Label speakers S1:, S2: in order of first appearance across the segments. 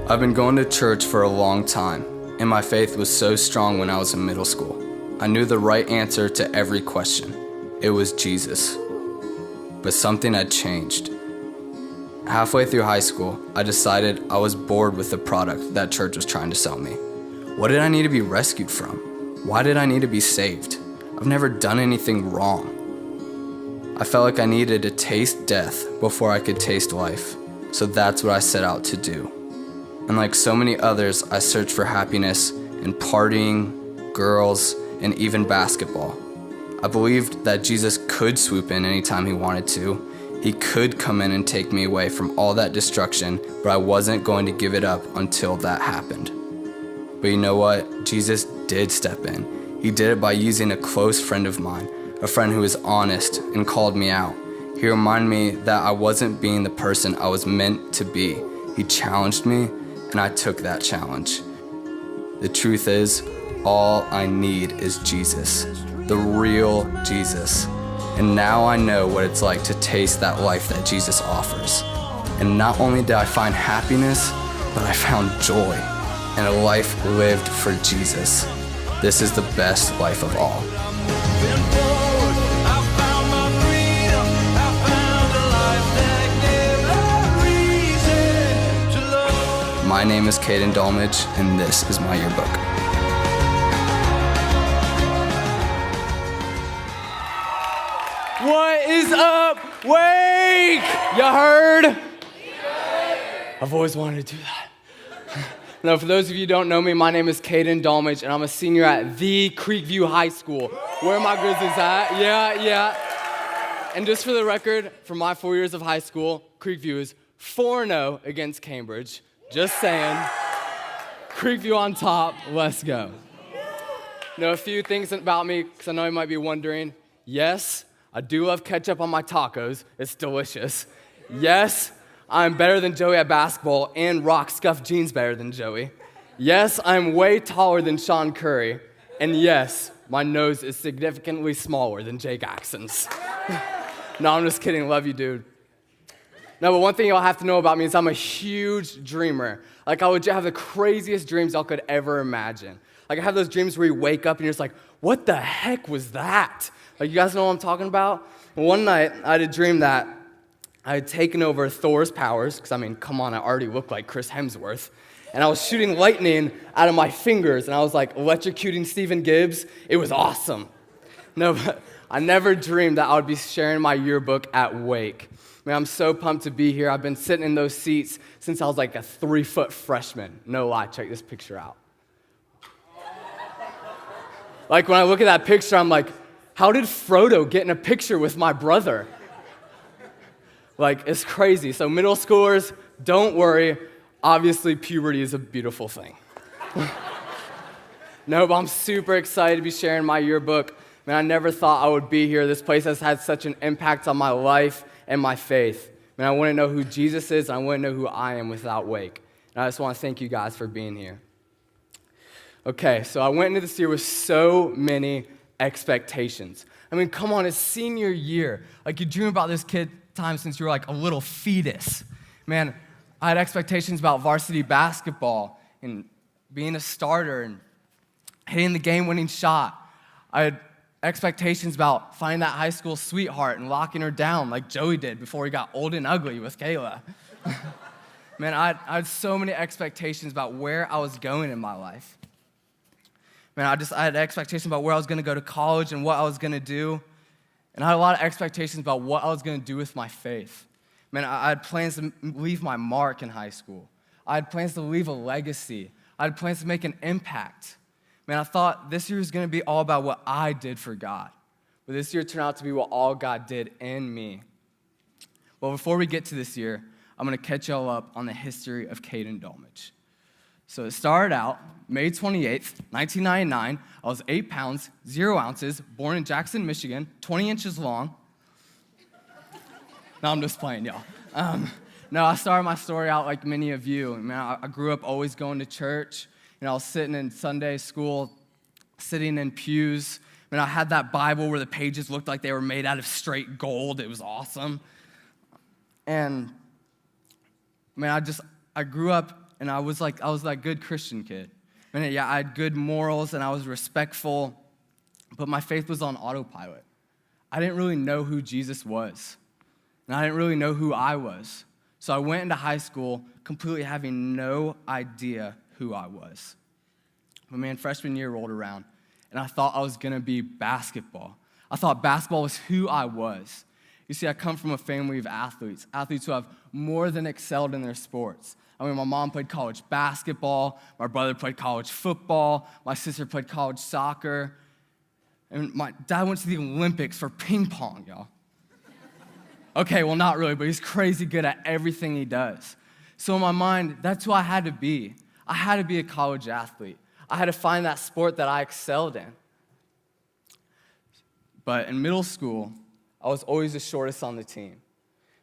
S1: I've been going to church for a long time, and my faith was so strong when I was in middle school. I knew the right answer to every question. It was Jesus. But something had changed. Halfway through high school, I decided I was bored with the product that church was trying to sell me. What did I need to be rescued from? Why did I need to be saved? I've never done anything wrong. I felt like I needed to taste death before I could taste life. So that's what I set out to do. And like so many others, I searched for happiness in partying, girls, and even basketball. I believed that Jesus could swoop in anytime he wanted to. He could come in and take me away from all that destruction, but I wasn't going to give it up until that happened. But you know what? Jesus did step in. He did it by using a close friend of mine, a friend who was honest and called me out. He reminded me that I wasn't being the person I was meant to be. He challenged me, and I took that challenge. The truth is, all I need is Jesus, the real Jesus. And now I know what it's like to taste that life that Jesus offers. And not only did I find happiness, but I found joy and a life lived for Jesus. This is the best life of all. My name is Caden Dulmage, and this is my yearbook.
S2: What is up, Wake? You heard? I've always wanted to do that. Now, for those of you who don't know me, my name is Caden Dulmage, and I'm a senior at the Creekview High School. Where are my Grizzlies at? Yeah. And just for the record, for my 4 years of high school, Creekview is 4-0 against Cambridge. Just saying. Creekview on top, let's go. Now, a few things about me, because I know you might be wondering. Yes, I do love ketchup on my tacos. It's delicious. Yes, I'm better than Joey at basketball and rock scuffed jeans better than Joey. Yes, I'm way taller than Sean Curry. And yes, my nose is significantly smaller than Jake Axon's. No, I'm just kidding. Love you, dude. No, but one thing y'all have to know about me is I'm a huge dreamer. Like, I would have the craziest dreams y'all could ever imagine. Like, I have those dreams where you wake up and you're just like, what the heck was that? Like, you guys know what I'm talking about? One night, I had a dream that I had taken over Thor's powers, because, I mean, come on, I already look like Chris Hemsworth. And I was shooting lightning out of my fingers, and I was, like, electrocuting Stephen Gibbs. It was awesome. No, but I never dreamed that I would be sharing my yearbook at Wake. Man, I'm so pumped to be here. I've been sitting in those seats since I was like a 3-foot freshman. No lie, check this picture out. Like, when I look at that picture, I'm like, how did Frodo get in a picture with my brother? Like, it's crazy. So middle schoolers, don't worry. Obviously, puberty is a beautiful thing. No, but I'm super excited to be sharing my yearbook. Man, I never thought I would be here. This place has had such an impact on my life and my faith. Man, I want to know who Jesus is, and I want to know who I am without Wake. And I just want to thank you guys for being here. Okay, so I went into this year with so many expectations. I mean, come on, it's senior year. Like, you dream about this time since you were like a little fetus. Man, I had expectations about varsity basketball and being a starter and hitting the game-winning shot. I had expectations about finding that high school sweetheart and locking her down like Joey did before he got old and ugly with Kayla. Man, I had so many expectations about where I was going in my life. Man, I had expectations about where I was going to go to college and what I was going to do. And I had a lot of expectations about what I was going to do with my faith. Man, I had plans to leave my mark in high school. I had plans to leave a legacy. I had plans to make an impact. Man, I thought this year was going to be all about what I did for God. But this year turned out to be what all God did in me. Well, before we get to this year, I'm going to catch y'all up on the history of Caden Dulmage. So it started out May 28th, 1999. I was 8 pounds, 0 ounces, born in Jackson, Michigan, 20 inches long. No, I'm just playing, y'all. No, I started my story out like many of you. Man, I grew up always going to church. I was sitting in Sunday school, sitting in pews. I had that Bible where the pages looked like they were made out of straight gold. It was awesome. And man, I grew up and I was that good Christian kid. And yeah, I had good morals, and I was respectful, but my faith was on autopilot. I didn't really know who Jesus was, and I didn't really know who I was. So I went into high school completely having no idea who I was. But man, freshman year rolled around, and I thought I was gonna be basketball. I thought basketball was who I was. You see, I come from a family of athletes who have more than excelled in their sports. I mean, my mom played college basketball, my brother played college football, my sister played college soccer, and my dad went to the Olympics for ping pong, y'all. Okay, well, not really, but he's crazy good at everything he does. So in my mind, that's who I had to be. I had to be a college athlete. I had to find that sport that I excelled in. But in middle school, I was always the shortest on the team.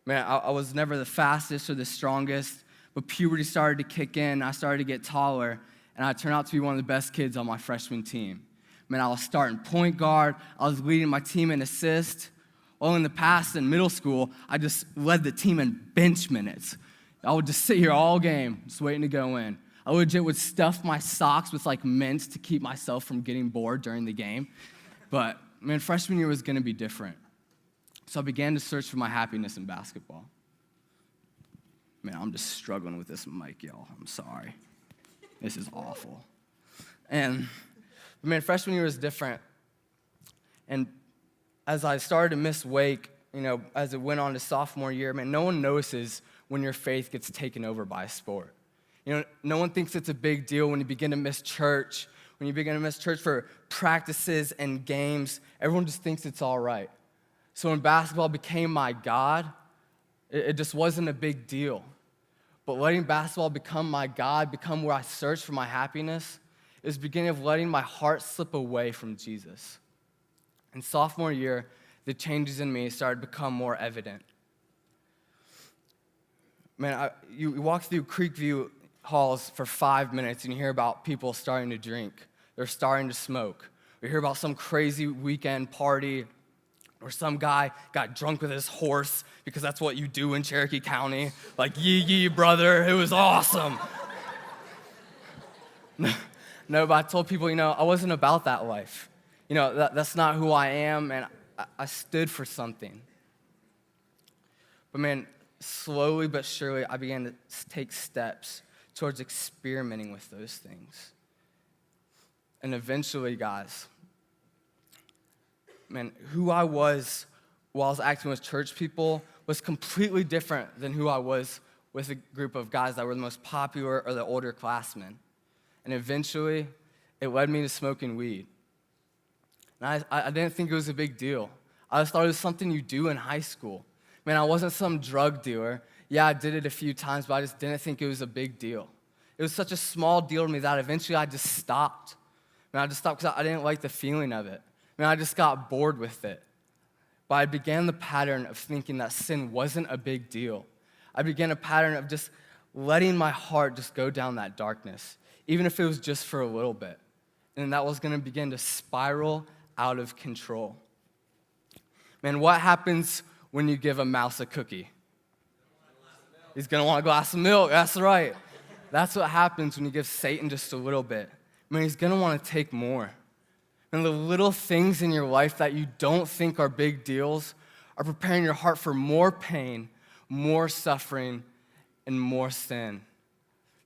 S2: Man, I was never the fastest or the strongest, but puberty started to kick in, I started to get taller, and I turned out to be one of the best kids on my freshman team. Man, I was starting point guard, I was leading my team in assists. Well, in the past, in middle school, I just led the team in bench minutes. I would just sit here all game, just waiting to go in. I legit would stuff my socks with like mints to keep myself from getting bored during the game. But man, freshman year was gonna be different. So I began to search for my happiness in basketball. Man, I'm just struggling with this mic, y'all. I'm sorry. This is awful. And man, freshman year was different. And as I started to miss Wake, as it went on to sophomore year, man, no one notices when your faith gets taken over by a sport. No one thinks it's a big deal when you begin to miss church, when you begin to miss church for practices and games. Everyone just thinks it's all right. So when basketball became my God, it just wasn't a big deal. But letting basketball become my God, become where I search for my happiness, is the beginning of letting my heart slip away from Jesus. In sophomore year, the changes in me started to become more evident. Man, you walk through Creekview halls for 5 minutes and you hear about people starting to drink. They're starting to smoke. We hear about some crazy weekend party or some guy got drunk with his horse because that's what you do in Cherokee County. Like, yee, brother, it was awesome. No, but I told people, I wasn't about that life. That's not who I am, and I stood for something. But man, slowly but surely, I began to take steps towards experimenting with those things. And eventually, guys, man, who I was while I was acting with church people was completely different than who I was with a group of guys that were the most popular or the older classmen. And eventually, it led me to smoking weed. And I didn't think it was a big deal. I just thought it was something you do in high school. Man, I wasn't some drug dealer. Yeah, I did it a few times, but I just didn't think it was a big deal. It was such a small deal to me that eventually I just stopped. Man, I just stopped because I didn't like the feeling of it. Man, I just got bored with it. But I began the pattern of thinking that sin wasn't a big deal. I began a pattern of just letting my heart just go down that darkness, even if it was just for a little bit. And that was going to begin to spiral out of control. Man, what happens when you give a mouse a cookie? He's going to want a glass of milk. That's right. That's what happens when you give Satan just a little bit. Man, he's going to want to take more. And the little things in your life that you don't think are big deals are preparing your heart for more pain, more suffering, and more sin.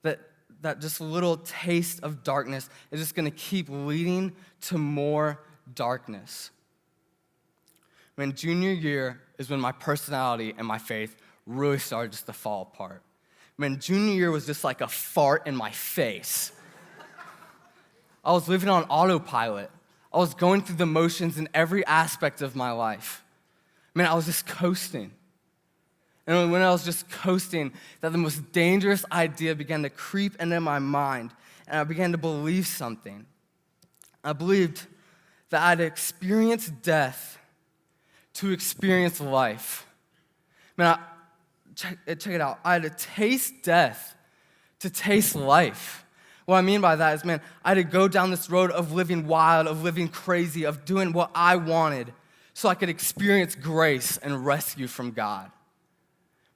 S2: That just little taste of darkness is just going to keep leading to more darkness. When junior year is when my personality and my faith really started just to fall apart. When junior year was just like a fart in my face. I was living on autopilot. I was going through the motions in every aspect of my life. Man, I was just coasting. And when I was just coasting, that the most dangerous idea began to creep into my mind, and I began to believe something. I believed that I had to experience death to experience life. Man, check it out. I had to taste death to taste life. What I mean by that is, man, I had to go down this road of living wild, of living crazy, of doing what I wanted so I could experience grace and rescue from God.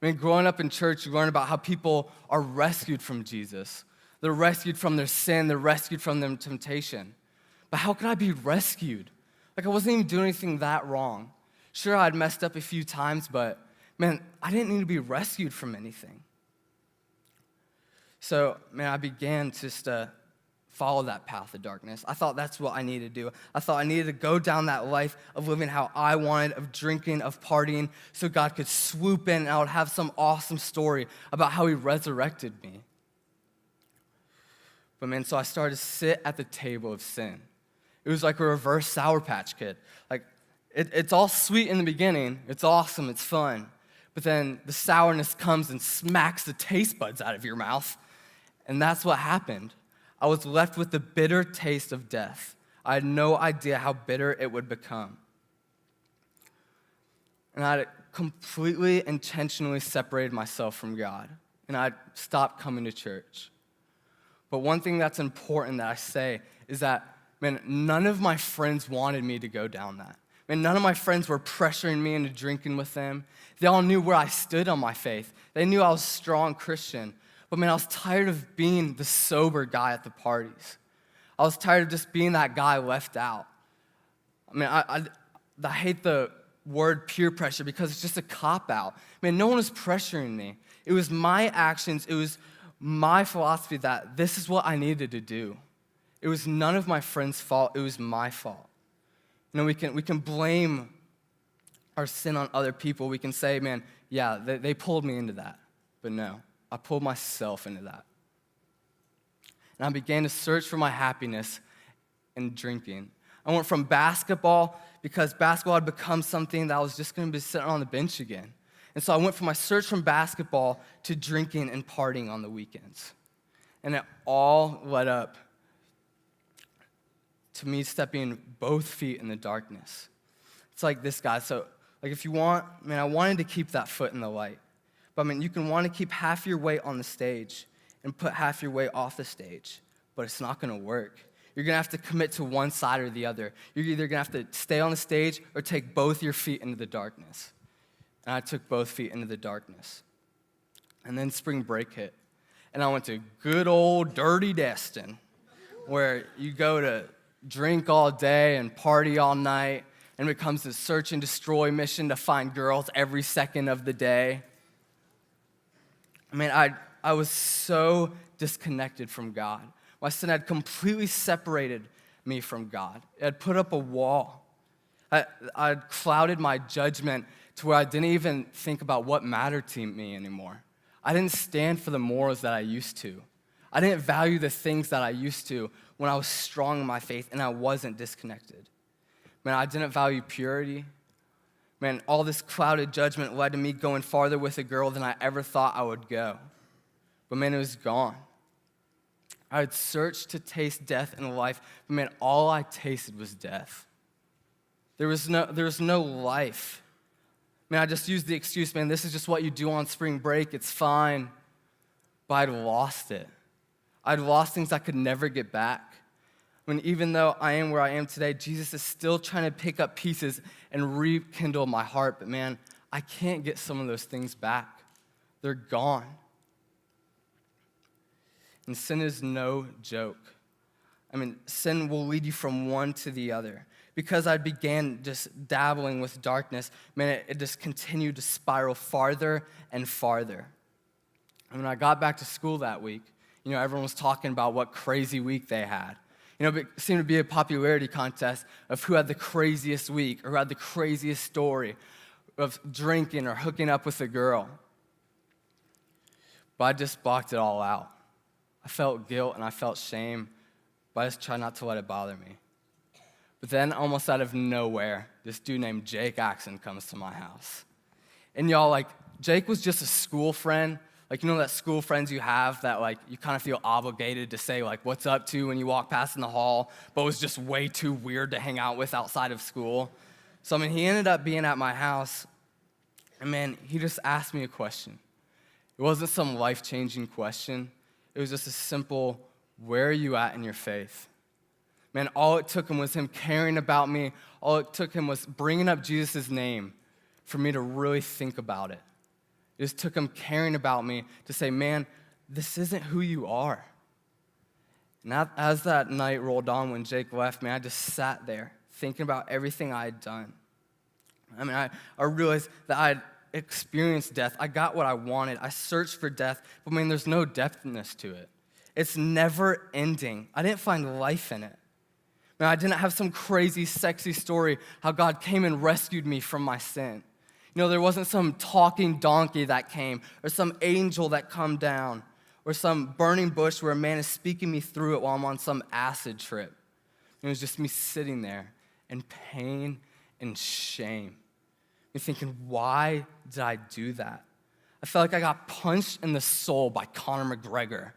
S2: I mean, growing up in church, you learn about how people are rescued from Jesus. They're rescued from their sin. They're rescued from their temptation. But how could I be rescued? Like, I wasn't even doing anything that wrong. Sure, I'd messed up a few times, but man, I didn't need to be rescued from anything. So, man, I began just to follow that path of darkness. I thought that's what I needed to do. I thought I needed to go down that life of living how I wanted, of drinking, of partying, so God could swoop in and I would have some awesome story about how he resurrected me. But man, so I started to sit at the table of sin. It was like a reverse Sour Patch Kid. Like, it's all sweet in the beginning. It's awesome. It's fun. But then the sourness comes and smacks the taste buds out of your mouth. And that's what happened. I was left with the bitter taste of death. I had no idea how bitter it would become. And I had completely intentionally separated myself from God. And I stopped coming to church. But one thing that's important that I say is that, man, none of my friends wanted me to go down that. Man, none of my friends were pressuring me into drinking with them. They all knew where I stood on my faith. They knew I was a strong Christian. But man, I was tired of being the sober guy at the parties. I was tired of just being that guy left out. I mean, I hate the word peer pressure because it's just a cop-out. Man, no one was pressuring me. It was my actions. It was my philosophy that this is what I needed to do. It was none of my friends' fault. It was my fault. You know, we can blame our sin on other people. We can say, man, yeah, they pulled me into that. But no, I pulled myself into that. And I began to search for my happiness in drinking. I went from basketball, because basketball had become something that I was just going to be sitting on the bench again. And so I went from my search from basketball to drinking and partying on the weekends. And it all led up to me stepping both feet in the darkness. It's like this, guy. So, like, if you want, man, I wanted to keep that foot in the light. But, I mean, you can want to keep half your weight on the stage and put half your weight off the stage, but it's not going to work. You're going to have to commit to one side or the other. You're either going to have to stay on the stage or take both your feet into the darkness. And I took both feet into the darkness. And then spring break hit. And I went to good old dirty Destin, where you go to drink all day and party all night, and it becomes a search and destroy mission to find girls every second of the day. I mean, I was so disconnected from God. My sin had completely separated me from God. It had put up a wall. I had clouded my judgment to where I didn't even think about what mattered to me anymore. I didn't stand for the morals that I used to. I didn't value the things that I used to when I was strong in my faith and I wasn't disconnected. Man, I didn't value purity. Man, all this clouded judgment led to me going farther with a girl than I ever thought I would go. But man, it was gone. I had searched to taste death in life, but man, all I tasted was death. There was no life. Man, I just used the excuse, man, this is just what you do on spring break, it's fine. But I'd lost it. I'd lost things I could never get back. When even though I am where I am today, Jesus is still trying to pick up pieces and rekindle my heart. But man, I can't get some of those things back. They're gone. And sin is no joke. I mean, sin will lead you from one to the other. Because I began just dabbling with darkness, man, it just continued to spiral farther and farther. And when I got back to school that week, you know, everyone was talking about what crazy week they had. You know, it seemed to be a popularity contest of who had the craziest week or who had the craziest story of drinking or hooking up with a girl. But I just blocked it all out. I felt guilt and I felt shame, but I just tried not to let it bother me. But then, almost out of nowhere, this dude named Jake Axon comes to my house. And y'all, like, Jake was just a school friend. Like, you know that school friends you have that, like, you kind of feel obligated to say, like, what's up to when you walk past in the hall, but was just way too weird to hang out with outside of school. So, I mean, he ended up being at my house, and, man, he just asked me a question. It wasn't some life-changing question. It was just a simple, where are you at in your faith? Man, all it took him was him caring about me. All it took him was bringing up Jesus' name for me to really think about it. It just took him caring about me to say, man, this isn't who you are. And as that night rolled on when Jake left me, I just sat there thinking about everything I had done. I mean, I realized that I had experienced death. I got what I wanted. I searched for death, but man, there's no depthness to it. It's never ending. I didn't find life in it. Man, I didn't have some crazy, sexy story how God came and rescued me from my sin. You know, there wasn't some talking donkey that came, or some angel that come down, or some burning bush where a man is speaking me through it while I'm on some acid trip. It was just me sitting there in pain and shame. Me thinking, why did I do that? I felt like I got punched in the soul by Conor McGregor.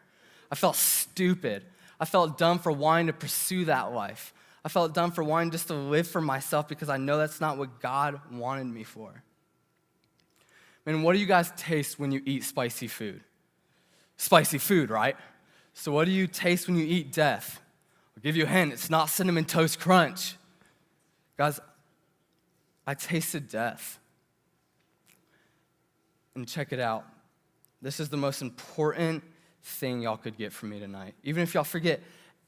S2: I felt stupid. I felt dumb for wanting to pursue that life. I felt dumb for wanting just to live for myself because I know that's not what God wanted me for. Man, what do you guys taste when you eat spicy food? Spicy food, right? So what do you taste when you eat death? I'll give you a hint, it's not Cinnamon Toast Crunch. Guys, I tasted death. And check it out. This is the most important thing y'all could get from me tonight. Even if y'all forget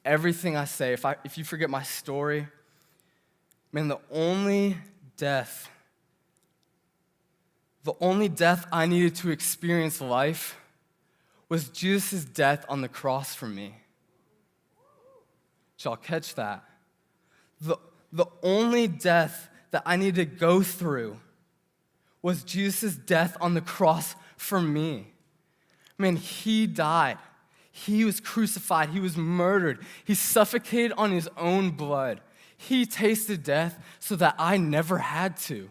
S2: everything I say, if you forget my story, man, the only death I needed to experience life was Jesus' death on the cross for me. Did y'all catch that? The only death that I needed to go through was Jesus' death on the cross for me. Man, he died. He was crucified. He was murdered. He suffocated on his own blood. He tasted death so that I never had to.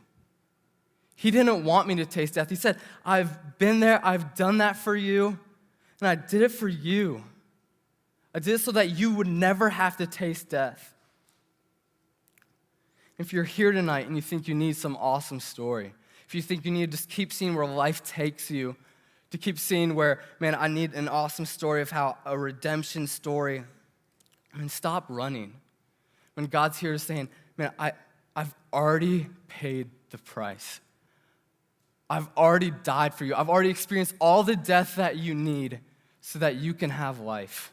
S2: He didn't want me to taste death. He said, I've been there, I've done that for you, and I did it for you. I did it so that you would never have to taste death. If you're here tonight and you think you need some awesome story, if you think you need to just keep seeing where life takes you, to keep seeing where, man, I need an awesome story of how a redemption story, I mean, stop running. When God's here saying, man, I've already paid the price. I've already died for you. I've already experienced all the death that you need so that you can have life.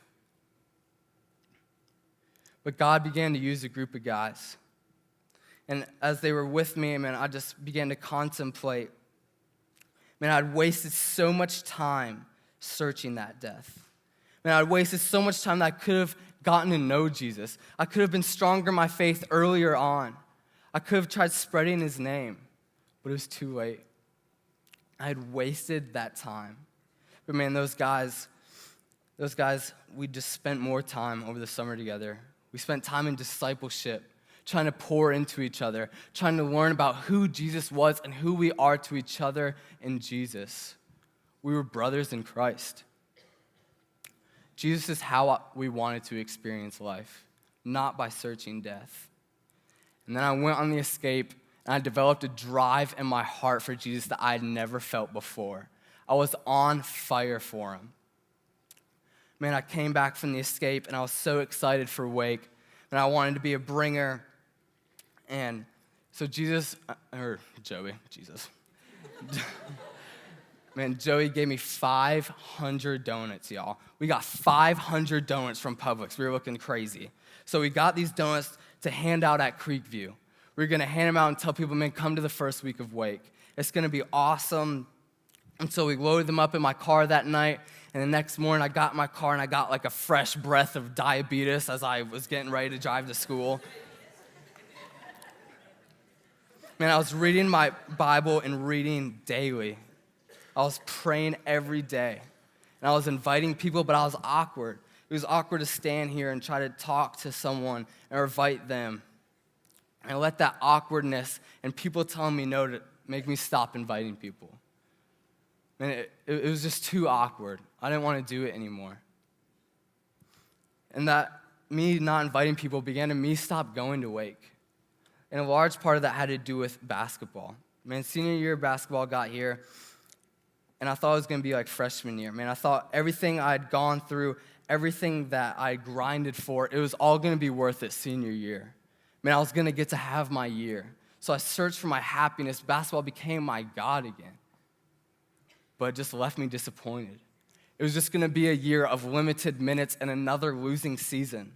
S2: But God began to use a group of guys. And as they were with me, man, I just began to contemplate. Man, I'd wasted so much time searching that death. Man, I'd wasted so much time that I could have gotten to know Jesus. I could have been stronger in my faith earlier on. I could have tried spreading his name, but it was too late. I had wasted that time. But man, those guys, we just spent more time over the summer together. We spent time in discipleship, trying to pour into each other, trying to learn about who Jesus was and who we are to each other in Jesus. We were brothers in Christ. Jesus is how we wanted to experience life, not by searching death. And then I went on the escape, and I developed a drive in my heart for Jesus that I had never felt before. I was on fire for him. Man, I came back from the escape, and I was so excited for Wake, and I wanted to be a bringer. And so Jesus. Man, Joey gave me 500 donuts, y'all. We got 500 donuts from Publix. We were looking crazy. So we got these donuts to hand out at Creekview. We were going to hand them out and tell people, man, come to the first week of Wake. It's going to be awesome. And so we loaded them up in my car that night. And the next morning, I got in my car, and I got like a fresh breath of diabetes as I was getting ready to drive to school. Man, I was reading my Bible and reading daily. I was praying every day. And I was inviting people, but I was awkward. It was awkward to stand here and try to talk to someone or invite them. And I let that awkwardness and people telling me no to make me stop inviting people. And it was just too awkward. I didn't want to do it anymore. And that me not inviting people began to me stop going to Wake. And a large part of that had to do with basketball. Man, senior year basketball got here, and I thought it was going to be like freshman year. Man, I thought everything I'd gone through, everything that I grinded for, it was all going to be worth it senior year. Man, I was going to get to have my year. So I searched for my happiness. Basketball became my God again. but it just left me disappointed. It was just going to be a year of limited minutes and another losing season.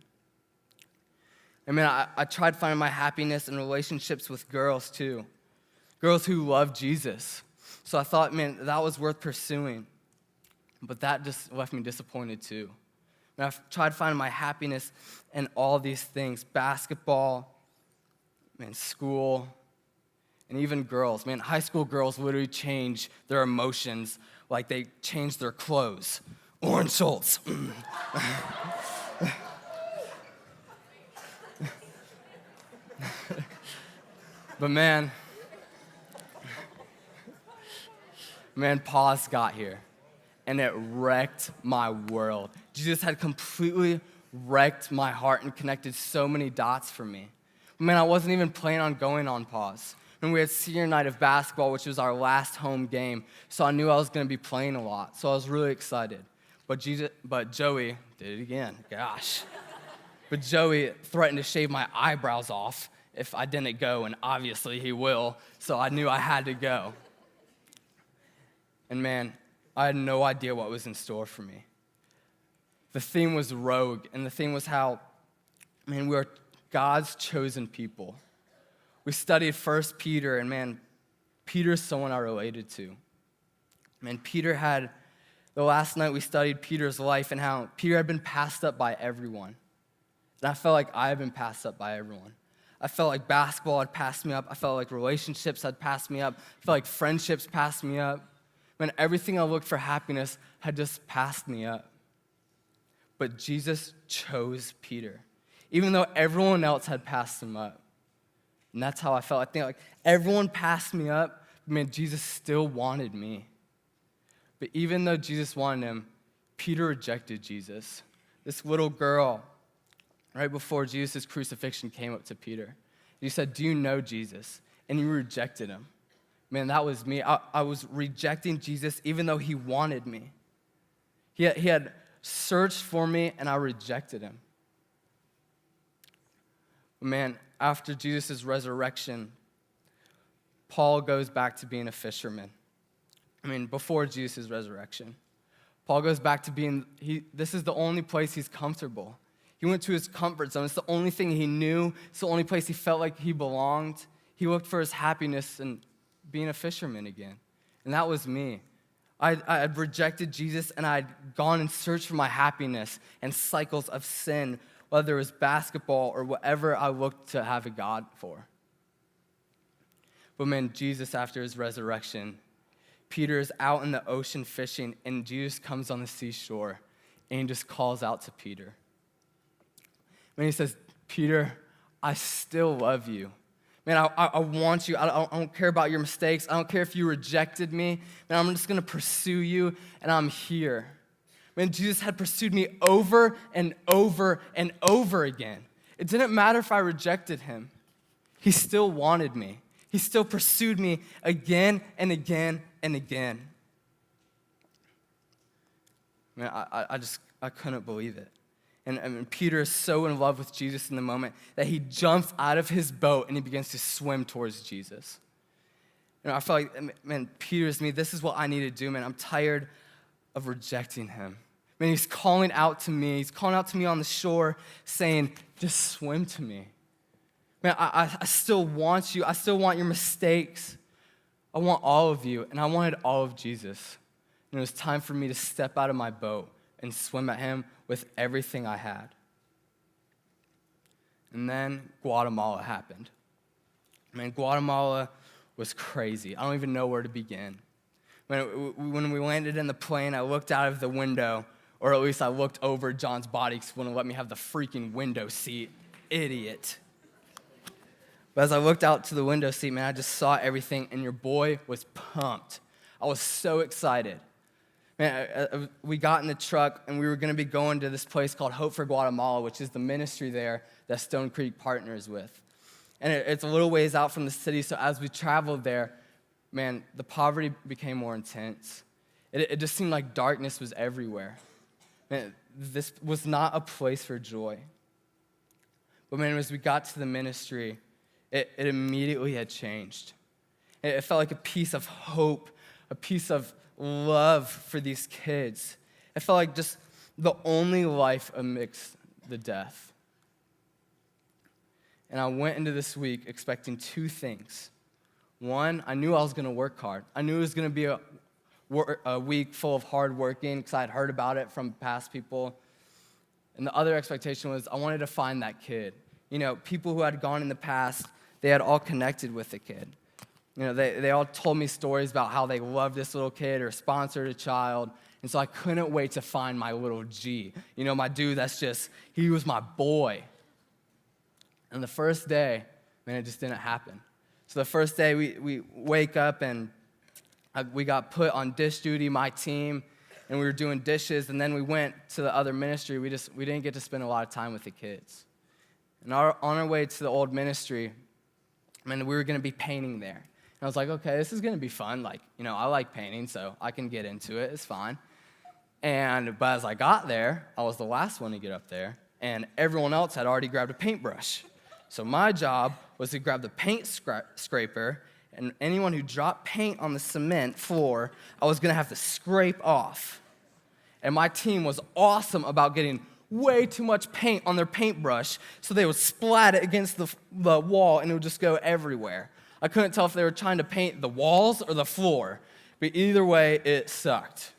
S2: And man, I tried finding my happiness in relationships with girls too. Girls who love Jesus. So I thought, man, that was worth pursuing. But that just left me disappointed too. And I've tried finding my happiness in all these things. Basketball, man, school, and even girls. Man, high school girls literally change their emotions like they change their clothes. Orange Schultz. But man, pause got here, and it wrecked my world. Jesus had completely wrecked my heart and connected so many dots for me. Man, I wasn't even planning on going on pause. And we had senior night of basketball, which was our last home game, so I knew I was going to be playing a lot, so I was really excited. But Joey did it again, gosh. But Joey threatened to shave my eyebrows off if I didn't go, and obviously he will, so I knew I had to go. And man, I had no idea what was in store for me. The theme was rogue, and the theme was how, man, we are God's chosen people. We studied 1 Peter, and man, Peter's someone I related to. Man, the last night we studied Peter's life and how Peter had been passed up by everyone. And I felt like I had been passed up by everyone. I felt like basketball had passed me up. I felt like relationships had passed me up. I felt like friendships passed me up. Man, everything I looked for happiness had just passed me up. But Jesus chose Peter, even though everyone else had passed him up. And that's how I felt. I think like everyone passed me up, man, Jesus still wanted me. But even though Jesus wanted him, Peter rejected Jesus. This little girl, right before Jesus' crucifixion, came up to Peter. He said, "Do you know Jesus?" And he rejected him. Man, that was me. I was rejecting Jesus even though he wanted me. He had searched for me, and I rejected him. Man, after Jesus' resurrection, Paul goes back to being a fisherman. Before Jesus' resurrection. Paul goes back to this is the only place he's comfortable. He went to his comfort zone. It's the only thing he knew. It's the only place he felt like he belonged. He looked for his happiness in being a fisherman again. And that was me. I had rejected Jesus, and I had gone and searched for my happiness in cycles of sin, whether it was basketball or whatever I looked to have a God for. But man, Jesus, after his resurrection, Peter is out in the ocean fishing, and Jesus comes on the seashore, and he just calls out to Peter. And he says, "Peter, I still love you. Man, I want you. I don't care about your mistakes. I don't care if you rejected me. Man, I'm just going to pursue you, and I'm here." Man, Jesus had pursued me over and over and over again. It didn't matter if I rejected him. He still wanted me. He still pursued me again and again and again. Man, I couldn't believe it. And Peter is so in love with Jesus in the moment that he jumps out of his boat and he begins to swim towards Jesus. I felt like, man, Peter's me. This is what I need to do, man. I'm tired of rejecting him. Man, he's calling out to me. He's calling out to me on the shore saying, "Just swim to me." Man, I still want you. I still want your mistakes. I want all of you, and I wanted all of Jesus. And it was time for me to step out of my boat and swim at him with everything I had. And then Guatemala happened. Man, Guatemala was crazy. I don't even know where to begin. When we landed in the plane, I looked out of the window, or at least I looked over John's body because he wouldn't let me have the freaking window seat. Idiot. But as I looked out to the window seat, man, I just saw everything, and your boy was pumped. I was so excited. Man, we got in the truck, and we were going to be going to this place called Hope for Guatemala, which is the ministry there that Stone Creek partners with. And it's a little ways out from the city, so as we traveled there, man, the poverty became more intense. It just seemed like darkness was everywhere. Man, this was not a place for joy. But man, as we got to the ministry, it immediately had changed. It felt like a piece of hope, a piece of love for these kids. It felt like just the only life amidst the death. And I went into this week expecting two things. One, I knew I was going to work hard. I knew it was going to be a week full of hard working because I had heard about it from past people. And the other expectation was I wanted to find that kid. You know, people who had gone in the past, they had all connected with the kid. You know, they all told me stories about how they loved this little kid or sponsored a child. And so I couldn't wait to find my little G. You know, my dude he was my boy. And the first day, man, it just didn't happen. So the first day we wake up and we got put on dish duty, my team, and we were doing dishes. And then we went to the other ministry. We didn't get to spend a lot of time with the kids. And on our way to the old ministry, man, we were going to be painting there. And I was like, okay, this is going to be fun. Like, you know, I like painting, so I can get into it. It's fine. But as I got there, I was the last one to get up there, and everyone else had already grabbed a paintbrush. So my job was to grab the paint scraper, and anyone who dropped paint on the cement floor, I was going to have to scrape off. And my team was awesome about getting way too much paint on their paintbrush, so they would splat it against the wall, and it would just go everywhere. I couldn't tell if they were trying to paint the walls or the floor, but either way, it sucked.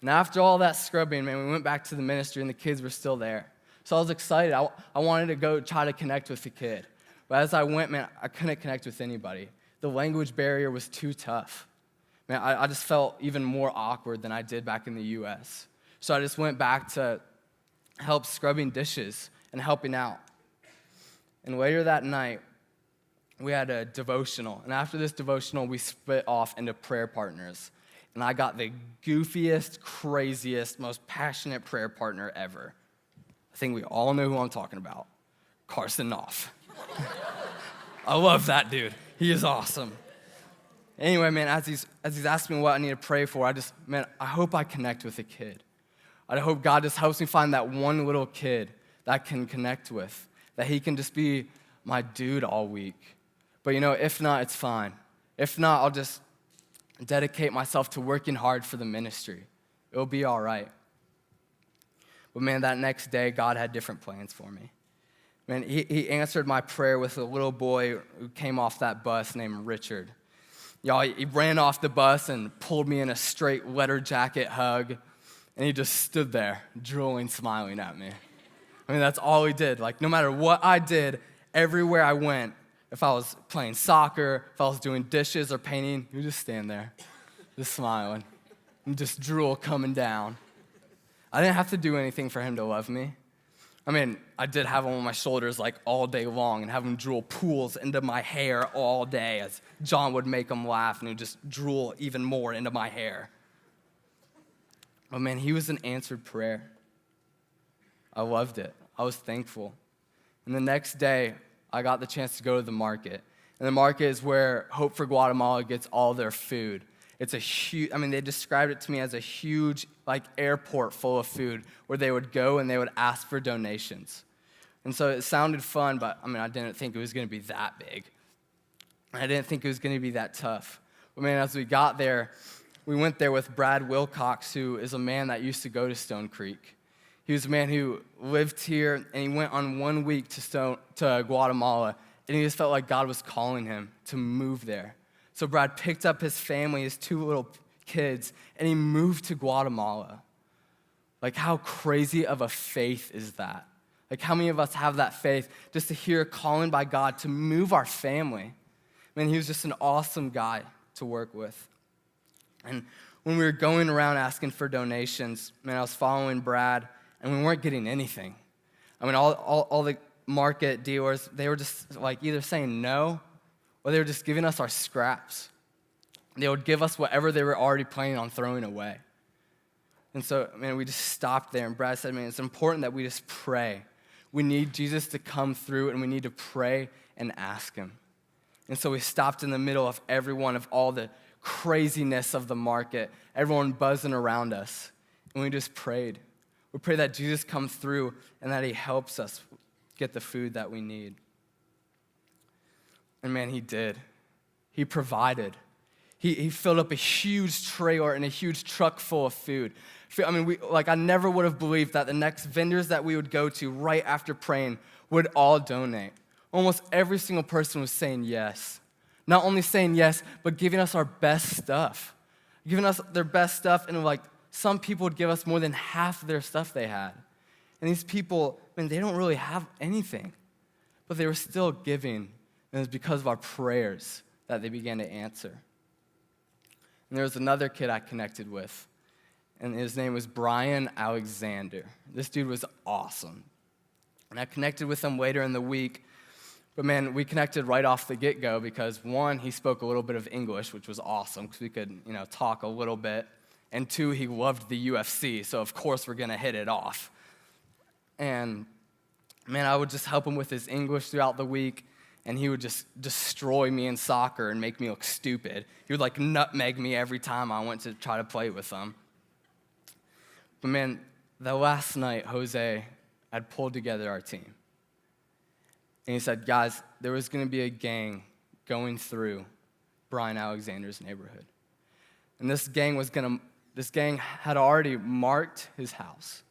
S2: And after all that scrubbing, man, we went back to the ministry, and the kids were still there. So I was excited. I wanted to go try to connect with the kid. But as I went, man, I couldn't connect with anybody. The language barrier was too tough. Man, I just felt even more awkward than I did back in the U.S. So I just went back to help scrubbing dishes and helping out. And later that night, we had a devotional. And after this devotional, we split off into prayer partners. And I got the goofiest, craziest, most passionate prayer partner ever. I think we all know who I'm talking about. Carson Knopf. I love that dude. He is awesome. Anyway, man, as he's asking me what I need to pray for, I hope I connect with a kid. I hope God just helps me find that one little kid that I can connect with, that he can just be my dude all week. But, you know, if not, it's fine. If not, I'll just dedicate myself to working hard for the ministry. It'll be all right. But, man, that next day, God had different plans for me. Man, he answered my prayer with a little boy who came off that bus named Richard. Y'all, he ran off the bus and pulled me in a straight leather jacket hug, and he just stood there, drooling, smiling at me. I mean, that's all he did. Like, no matter what I did, everywhere I went, if I was playing soccer, if I was doing dishes or painting, he would just stand there, just smiling, and just drool coming down. I didn't have to do anything for him to love me. I mean, I did have him on my shoulders like all day long and have him drool pools into my hair all day as John would make him laugh and he would just drool even more into my hair. But man, he was an answered prayer. I loved it. I was thankful. And the next day, I got the chance to go to the market. And the market is where Hope for Guatemala gets all their food. It's a huge, they described it to me as a huge, airport full of food where they would go and they would ask for donations. And so it sounded fun, but, I didn't think it was going to be that big. I didn't think it was going to be that tough. But, man, as we got there, we went there with Brad Wilcox, who is a man that used to go to Stone Creek. He was a man who lived here, and he went on 1 week to Guatemala, and he just felt like God was calling him to move there. So Brad picked up his family, his 2 little kids, and he moved to Guatemala. Like, how crazy of a faith is that? Like, how many of us have that faith just to hear a calling by God to move our family? Man, he was just an awesome guy to work with. And when we were going around asking for donations, man, I was following Brad, and we weren't getting anything. All the market dealers, they were just either saying no, or they were just giving us our scraps. They would give us whatever they were already planning on throwing away. And so, we just stopped there, and Brad said, it's important that we just pray. We need Jesus to come through, and we need to pray and ask him. And so we stopped in the middle of everyone, of all the craziness of the market, everyone buzzing around us, and we just prayed. We pray that Jesus come through and that he helps us get the food that we need. And man, he did. He provided. he filled up a huge trailer and a huge truck full of food. I mean, I never would have believed that the next vendors that we would go to right after praying would all donate. Almost every single person was saying yes. Not only saying yes, but giving us our best stuff. Giving us their best stuff, and some people would give us more than half of their stuff they had. And these people, they don't really have anything, but they were still giving, and it was because of our prayers that they began to answer. And there was another kid I connected with, and his name was Brian Alexander. This dude was awesome. And I connected with him later in the week, but we connected right off the get-go because, one, he spoke a little bit of English, which was awesome because we could, talk a little bit. And two, he loved the UFC, so of course we're gonna hit it off. And I would just help him with his English throughout the week, and he would just destroy me in soccer and make me look stupid. He would nutmeg me every time I went to try to play with him. But that last night, Jose had pulled together our team. And he said, guys, there was gonna be a gang going through Brian Alexander's neighborhood. And this gang had already marked his house.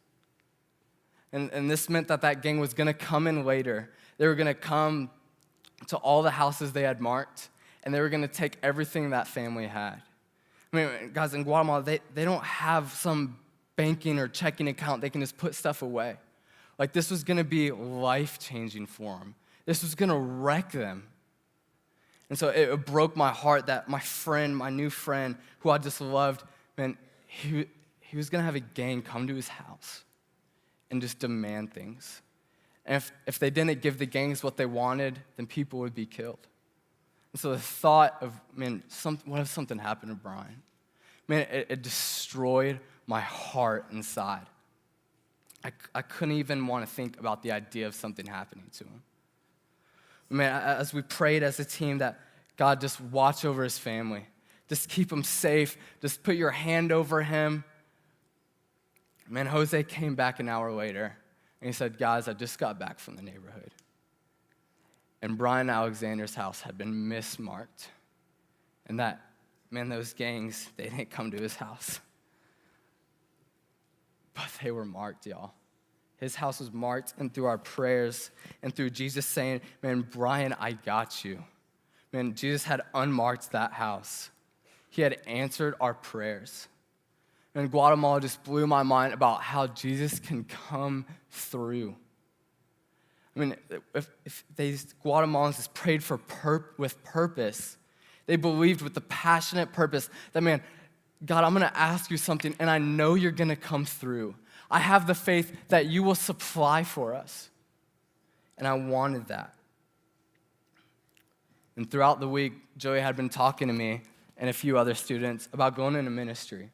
S2: And this meant that gang was gonna come in later. They were gonna come to all the houses they had marked, and they were gonna take everything that family had. Guys, in Guatemala, they don't have some banking or checking account they can just put stuff away. This was gonna be life-changing for them. This was gonna wreck them. And so it broke my heart that my new friend, who I just loved, he was gonna have a gang come to his house and just demand things. And if they didn't give the gangs what they wanted, then people would be killed. And so the thought of, what if something happened to Brian? It destroyed my heart inside. I couldn't even want to think about the idea of something happening to him. As we prayed as a team that God just watch over his family, just keep him safe, just put your hand over him. Jose came back an hour later, and he said, guys, I just got back from the neighborhood. And Brian Alexander's house had been mismarked. And those gangs, they didn't come to his house. But they were marked, y'all. His house was marked, and through our prayers and through Jesus saying, Brian, I got you. Jesus had unmarked that house. He had answered our prayers. And Guatemala just blew my mind about how Jesus can come through. If these Guatemalans just prayed with purpose, they believed with the passionate purpose that, God, I'm gonna ask you something, and I know you're gonna come through. I have the faith that you will supply for us. And I wanted that. And throughout the week, Joey had been talking to me and a few other students about going into ministry.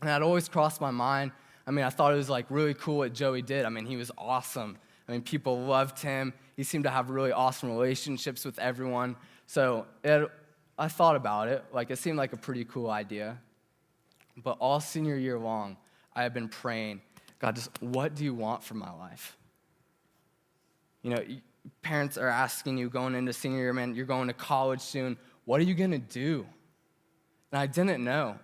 S2: And that always crossed my mind. I thought it was really cool what Joey did. He was awesome. People loved him. He seemed to have really awesome relationships with everyone. So I thought about it. It seemed like a pretty cool idea. But all senior year long, I have been praying, God, just what do you want for my life? Parents are asking you going into senior year, you're going to college soon. What are you gonna do? And I didn't know.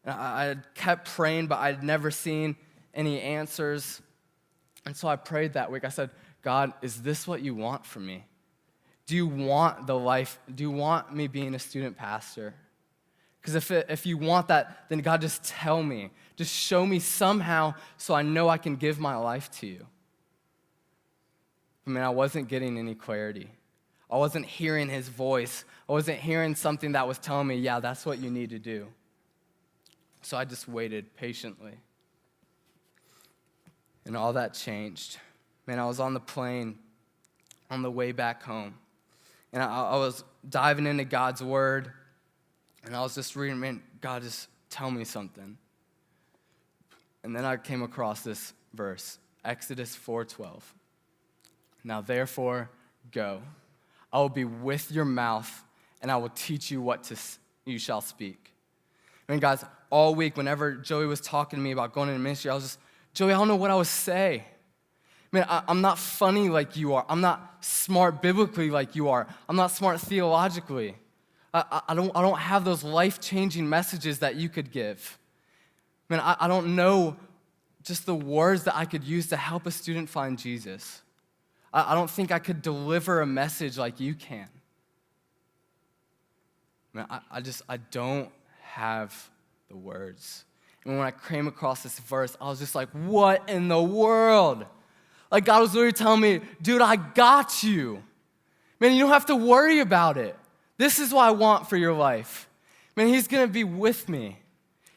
S2: And I kept praying, but I'd never seen any answers. And so I prayed that week. I said, God, is this what you want from me? Do you want the life? Do you want me being a student pastor? Because if you want that, then God, just tell me. Just show me somehow so I know I can give my life to you. I wasn't getting any clarity. I wasn't hearing his voice. I wasn't hearing something that was telling me, yeah, that's what you need to do. So I just waited patiently. And all that changed. I was on the plane on the way back home. And I was diving into God's word. And I was just reading, God, just tell me something. And then I came across this verse, Exodus 4:12. Now therefore, go. I will be with your mouth, and I will teach you what you shall speak. Guys, all week, whenever Joey was talking to me about going into ministry, I was just, Joey, I don't know what I would say. I'm not funny like you are. I'm not smart biblically like you are. I'm not smart theologically. I don't have those life-changing messages that you could give. Man, I don't know just the words that I could use to help a student find Jesus. I don't think I could deliver a message like you can. Man, I don't have the words. And when I came across this verse, I was just like, what in the world? Like God was literally telling me, dude, I got you. Man, you don't have to worry about it. This is what I want for your life. Man, he's going to be with me.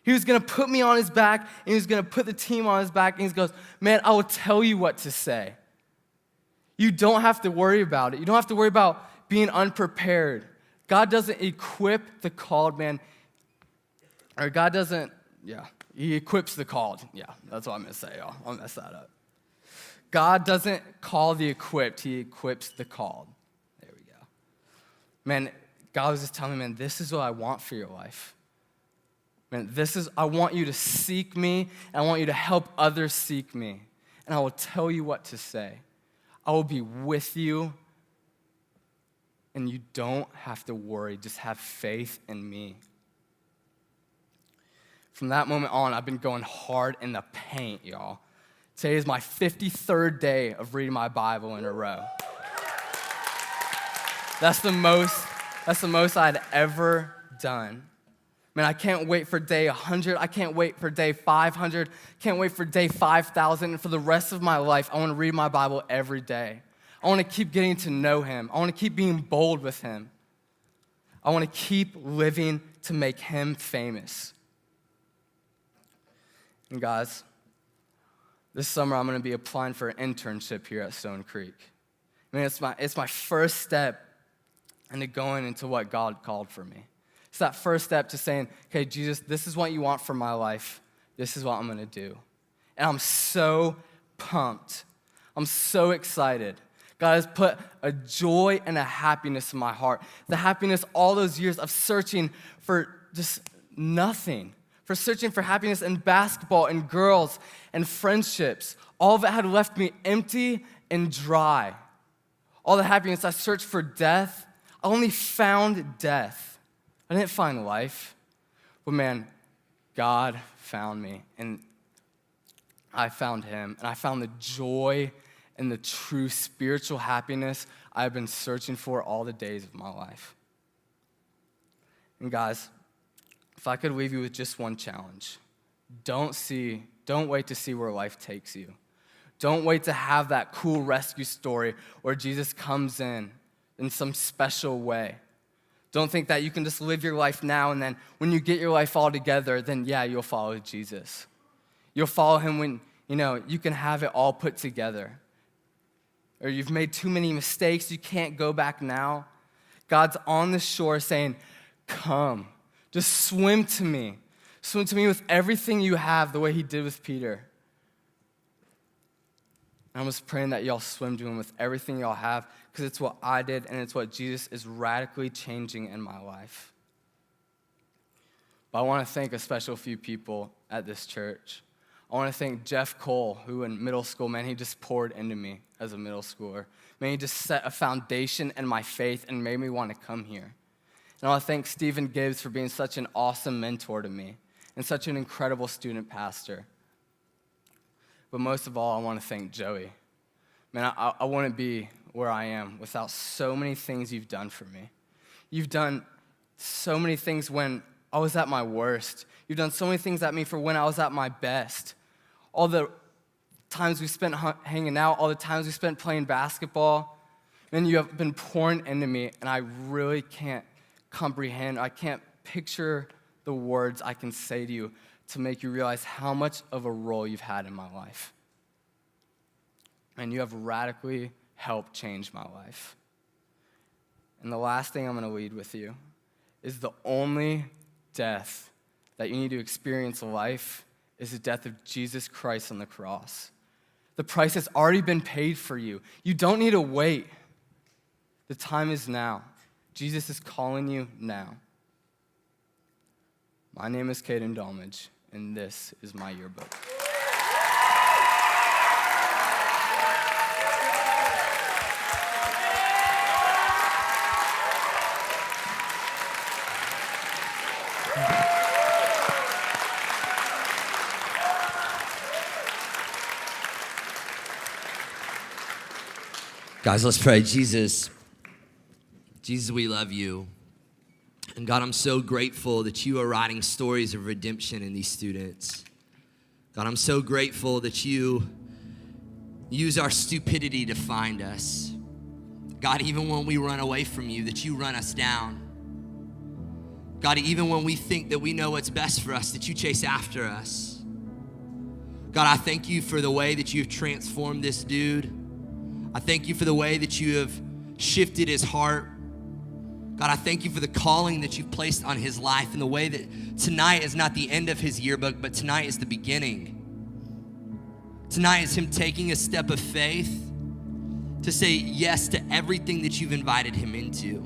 S2: He was going to put me on his back, and he was going to put the team on his back, and he goes, man, I will tell you what to say. You don't have to worry about it. You don't have to worry about being unprepared. God doesn't equip the called, man. Or God doesn't, he equips the called. Yeah, that's what I'm going to say, y'all. I'll mess that up. God doesn't call the equipped. He equips the called. There we go. Man, God was just telling me, man, this is what I want for your life. Man, I want you to seek me, and I want you to help others seek me. And I will tell you what to say. I will be with you, and you don't have to worry. Just have faith in me. From that moment on, I've been going hard in the paint, y'all. Today is my 53rd day of reading my Bible in a row. That's the most I'd ever done. Man, I can't wait for day 100. I can't wait for day 500. Can't wait for day 5,000. And for the rest of my life, I want to read my Bible every day. I want to keep getting to know him. I want to keep being bold with him. I want to keep living to make him famous. And guys, this summer I'm going to be applying for an internship here at Stone Creek. I mean, it's my first step into going into what God called for me. It's that first step to saying, okay, Jesus, this is what you want for my life. This is what I'm going to do. And I'm so pumped. I'm so excited. God has put a joy and a happiness in my heart. The happiness all those years of searching for just nothing, for searching for happiness in basketball and girls and friendships. All of it had left me empty and dry. All the happiness I searched for death, I only found death. I didn't find life, but man, God found me, and I found him, and I found the joy and the true spiritual happiness I've been searching for all the days of my life. And guys, if I could leave you with just one challenge, don't wait to see where life takes you. Don't wait to have that cool rescue story where Jesus comes in some special way. Don't think that you can just live your life now, and then when you get your life all together, then you'll follow Jesus. You'll follow him when, you can have it all put together. Or you've made too many mistakes, you can't go back now. God's on the shore saying, come, just swim to me. Swim to me with everything you have, the way he did with Peter. I'm just praying that y'all swim to him with everything y'all have, because it's what I did, and it's what Jesus is radically changing in my life. But I want to thank a special few people at this church. I want to thank Jeff Cole, who in middle school, man, he just poured into me as a middle schooler. Man, he just set a foundation in my faith and made me want to come here. And I want to thank Stephen Gibbs for being such an awesome mentor to me and such an incredible student pastor. But most of all, I want to thank Joey. Man, I wouldn't be where I am without so many things you've done for me. You've done so many things when I was at my worst. You've done so many things at me for when I was at my best. All the times we spent hanging out, all the times we spent playing basketball. Man, you have been pouring into me, and I really can't comprehend. I can't picture the words I can say to you to make you realize how much of a role you've had in my life. And you have radically helped change my life. And the last thing I'm going to lead with you is the only death that you need to experience in life is the death of Jesus Christ on the cross. The price has already been paid for you. You don't need to wait. The time is now. Jesus is calling you now. My name is Caden Dulmage, and this is my yearbook.
S3: Guys, let's pray. Jesus, we love you. And God, I'm so grateful that you are writing stories of redemption in these students. God, I'm so grateful that you use our stupidity to find us. God, even when we run away from you, that you run us down. God, even when we think that we know what's best for us, that you chase after us. God, I thank you for the way that you've transformed this dude. I thank you for the way that you have shifted his heart. God, I thank you for the calling that you've placed on his life and the way that tonight is not the end of his yearbook, but tonight is the beginning. Tonight is him taking a step of faith to say yes to everything that you've invited him into.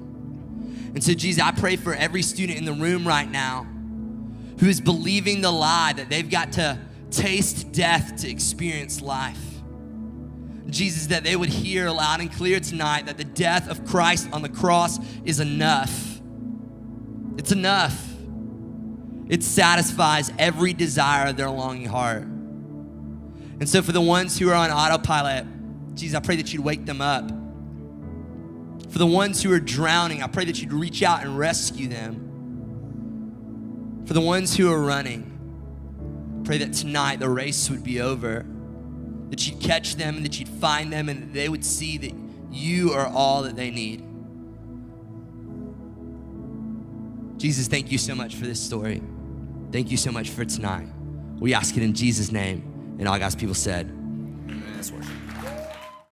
S3: And so, Jesus, I pray for every student in the room right now who is believing the lie that they've got to taste death to experience life. Jesus, that they would hear loud and clear tonight that the death of Christ on the cross is enough. It's enough. It satisfies every desire of their longing heart. And so for the ones who are on autopilot, Jesus, I pray that you'd wake them up. For the ones who are drowning, I pray that you'd reach out and rescue them. For the ones who are running, I pray that tonight the race would be over, that you'd catch them and that you'd find them and that they would see that you are all that they need. Jesus, thank you so much for this story. Thank you so much for tonight. We ask it in Jesus' name. And all God's people said, let's worship.